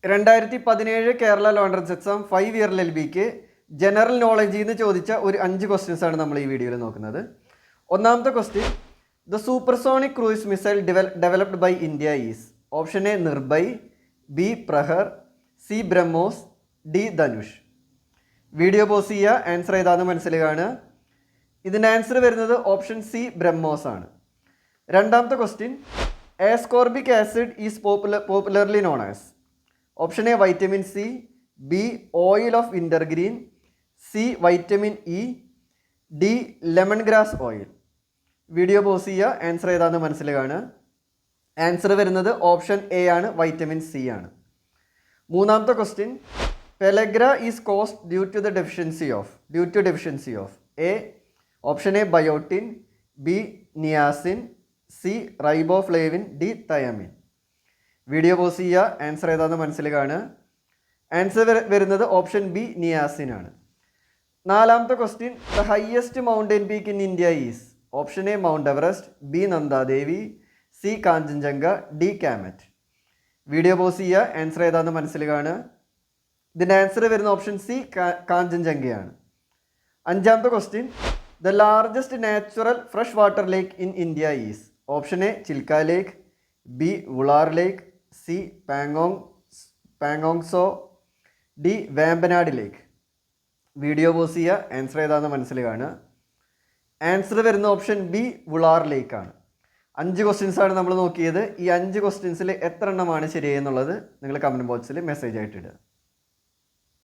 2017 Kerala law entrance exam 5 year LLBക്ക് general നോളജിൽ നിന്ന് ചോദിച്ച ഒരു 5 ക്വസ്റ്റ്യൻസ് ആണ് നമ്മൾ ഈ വീഡിയോയിൽ നോക്കുന്നത്. ഒന്നാമത്തെ question, the supersonic cruise missile developed by India is option A Nirbhay, B Prahar, C BrahMos, D Dhanush. Video pause ചെയ്യുക, ആൻസർ ഏതാണെന്ന് മനസ്സിലാകാണ്. ഇതിൻ്റെ ആൻസർ വരുന്നത് ഓപ്ഷൻ സി ബ്രഹ്മോസ് ആണ്. രണ്ടാമത്തെ question, ascorbic acid is popularly known as option A vitamin C, B oil of wintergreen, C vitamin E, D lemon grass oil. Video pause ചെയ്യുക, answer ഏതാണെന്ന് മനസ്സിലാകാണ്. ആൻസർ വരുന്നത് ഓപ്ഷൻ എ ആണ്, vitamin C ആണ്. മൂന്നാമത്തെ question, pellagra is caused due to deficiency of a option A biotin, B niacin, C riboflavin, D thiamine. Video pause ചെയ്യുക, answer ഏതാണെന്ന് മനസ്സിലാകാണ്. ആൻസർ വരുന്നത് ഓപ്ഷൻ ബി നിയാസിൻ ആണ്. നാലാമത്തെ question, the highest mountain peak in India is option A Mount Everest, B Nanda Devi, C Kangchenjunga, D Kamet. Video pause ചെയ്യുക, answer ഏതാണെന്ന് മനസ്സിലാകാണ്. ഇതിൻ്റെ ആൻസർ വരുന്ന ഓപ്ഷൻ സി കാഞ്ചൻജംഗയാണ്. അഞ്ചാമത്തെ question, the largest natural fresh water lake in India is option A Chilka lake, B Wular lake, C പാങ്ങോങ്സോ, D Vembanad lake. Video pause ചെയ്യുക, answer ഏതാണെന്ന് മനസ്സിലാകാണ്. ആൻസർ വരുന്ന ഓപ്ഷൻ ബി വുളാർ ലേക്ക് ആണ്. 5 ക്വസ്റ്റ്യൻസാണ് നമ്മൾ നോക്കിയത്. ഈ 5 ക്വസ്റ്റ്യൻസിൽ എത്ര എണ്ണമാണ് ശരിയെന്നുള്ളത് നിങ്ങൾ കമൻറ്റ് ബോക്സിൽ മെസ്സേജ് ആയിട്ട് ഇടുക.